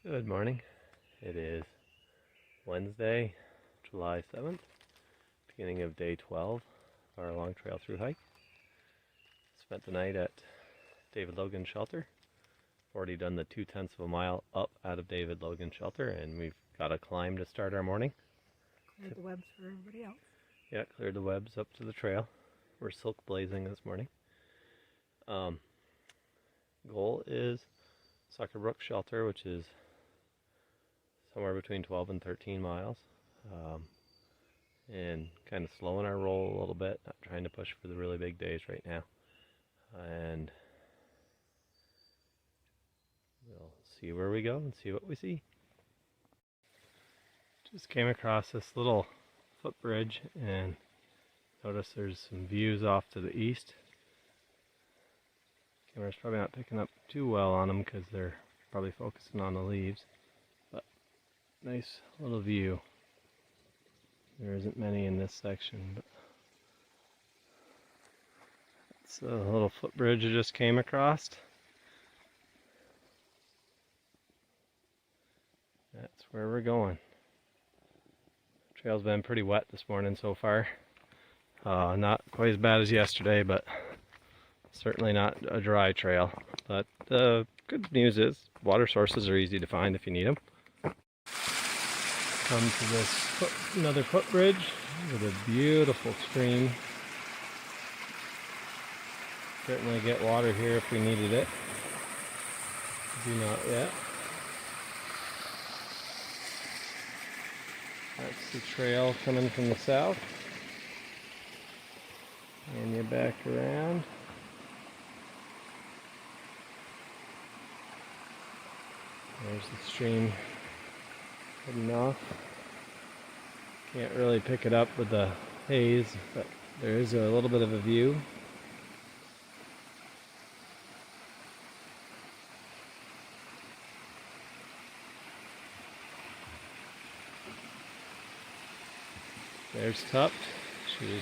Good morning. It is Wednesday, July 7th, beginning of day 12 of our long trail through hike. Spent the night at David Logan Shelter. Already done the 2/10 of a mile up out of David Logan Shelter, and we've got a climb to start our morning. Cleared the webs for everybody else. Yeah, cleared the webs up to the trail. We're silk blazing this morning. Goal is Sucker Brook Shelter, which is somewhere between 12 and 13 miles, and kind of slowing our roll a little bit, not trying to push for the really big days right now, and we'll see where we go and see what we see. Just came across this little footbridge and notice there's some views off to the east. Camera's probably not picking up too well on them because they're probably focusing on the leaves. Nice little view. There isn't many in this section, but it's a little footbridge I just came across. That's where we're going. The trail's been pretty wet this morning so far. Not quite as bad as yesterday, but certainly not a dry trail. But the good news is water sources are easy to find if you need them. Come to this another footbridge with a beautiful stream. Certainly get water here if we needed it. Do not yet. That's the trail coming from the south. And you're back around. There's the stream heading off. Can't really pick it up with the haze, but there is a little bit of a view. There's Tup. She's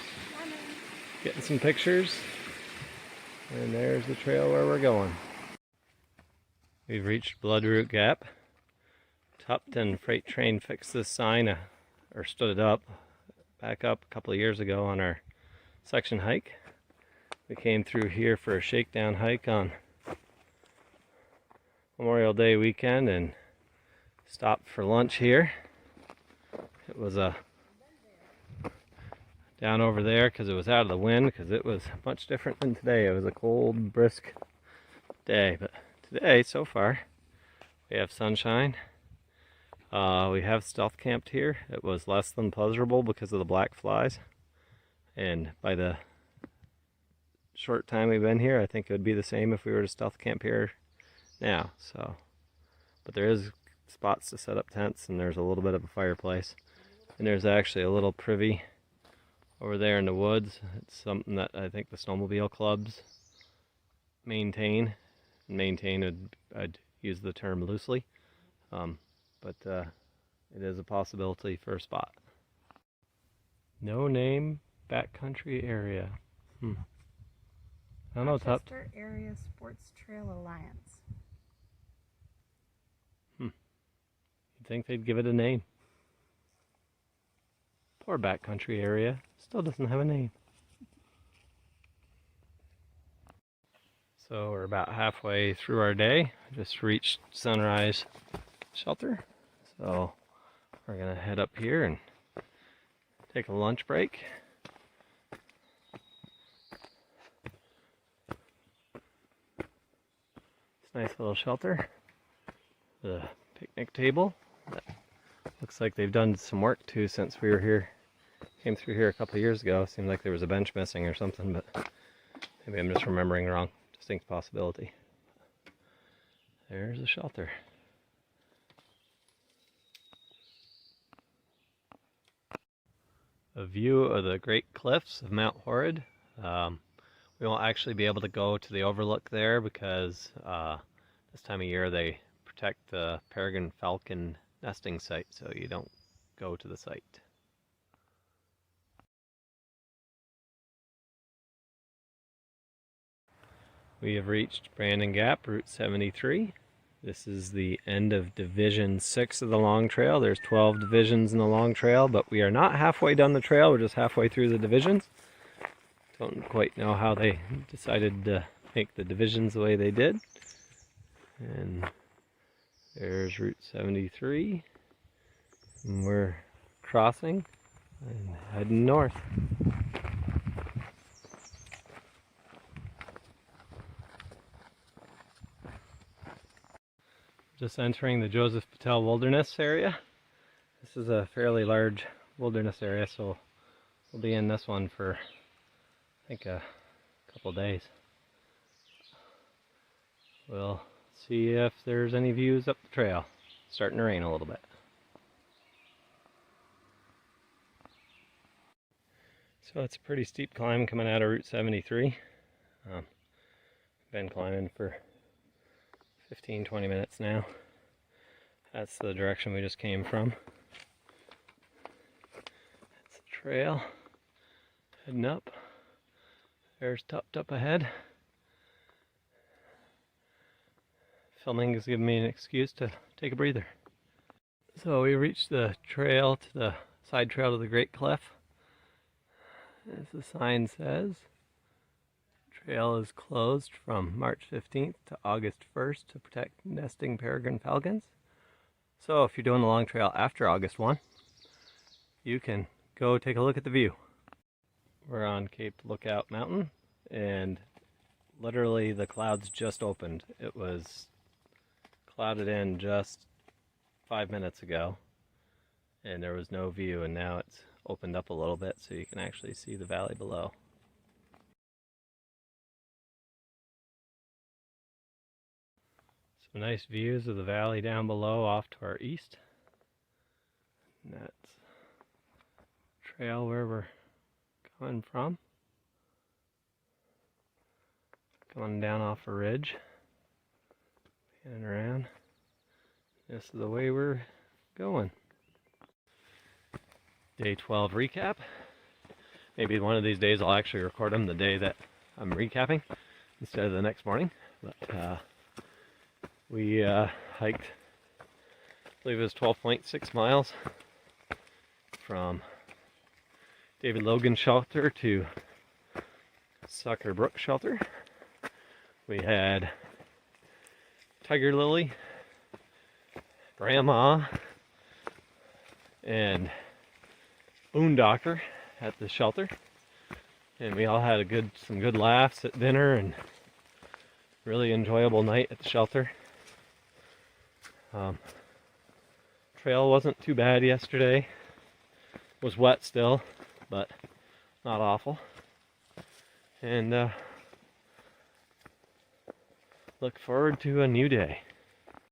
getting some pictures. And there's the trail where we're going. We've reached Bloodroot Gap. Tupton Freight Train fixed this sign, or stood it up, back up a couple of years ago on our section hike. We came through here for a shakedown hike on Memorial Day weekend and stopped for lunch here. It was down over there because it was out of the wind, because it was much different than today. It was a cold, brisk day, but today, so far, we have sunshine. We have stealth camped here. It was less than pleasurable because of the black flies, and by the short time we've been here, I think it would be the same if we were to stealth camp here now. So, but there is spots to set up tents, and there's a little bit of a fireplace, and there's actually a little privy over there in the woods. It's something that I think the snowmobile clubs maintain. I'd use the term loosely. But it is a possibility for a spot. No name backcountry area. I don't know, Tup. Rochester Area Sports Trail Alliance. You'd think they'd give it a name. Poor backcountry area. Still doesn't have a name. So we're about halfway through our day. Just reached Sunrise Shelter. So we're gonna head up here and take a lunch break. It's a nice little shelter. The picnic table. That looks like they've done some work too since we were here. Came through here a couple of years ago. Seemed like there was a bench missing or something, but maybe I'm just remembering wrong. Distinct possibility. There's the shelter. A view of the great cliffs of Mount Horrid. We won't actually be able to go to the overlook there because this time of year they protect the peregrine falcon nesting site, so you don't go to the site. We have reached Brandon Gap, Route 73. This is the end of Division 6 of the Long Trail. There's 12 divisions in the Long Trail, but we are not halfway down the trail. We're just halfway through the divisions. Don't quite know how they decided to make the divisions the way they did. And there's Route 73. And we're crossing and heading north. Just entering the Joseph Patel Wilderness area. This is a fairly large wilderness area, so we'll be in this one for, I think, a couple days. We'll see if there's any views up the trail. It's starting to rain a little bit. So it's a pretty steep climb coming out of Route 73. Been climbing for 15-20 minutes now. That's the direction we just came from. That's the trail. Heading up. There's Tupped up ahead. Filming is giving me an excuse to take a breather. So we reached the trail, to the side trail to the Great Cliff. As the sign says, trail is closed from March 15th to August 1st to protect nesting peregrine falcons. So if you're doing the Long Trail after August 1, you can go take a look at the view. We're on Cape Lookout Mountain, and literally the clouds just opened. It was clouded in just 5 minutes ago, and there was no view, and now it's opened up a little bit so you can actually see the valley below. Some nice views of the valley down below off to our east. And that's trail where we're coming from. Coming down off a ridge. Panning around. This is the way we're going. Day 12 recap. Maybe one of these days I'll actually record them the day that I'm recapping instead of the next morning. But we hiked, I believe it was 12.6 miles from David Logan Shelter to Sucker Brook Shelter. We had Tiger Lily, Grandma, and Boondocker at the shelter, and we all had some good laughs at dinner and really enjoyable night at the shelter. Trail wasn't too bad yesterday. It was wet still, but not awful. And look forward to a new day.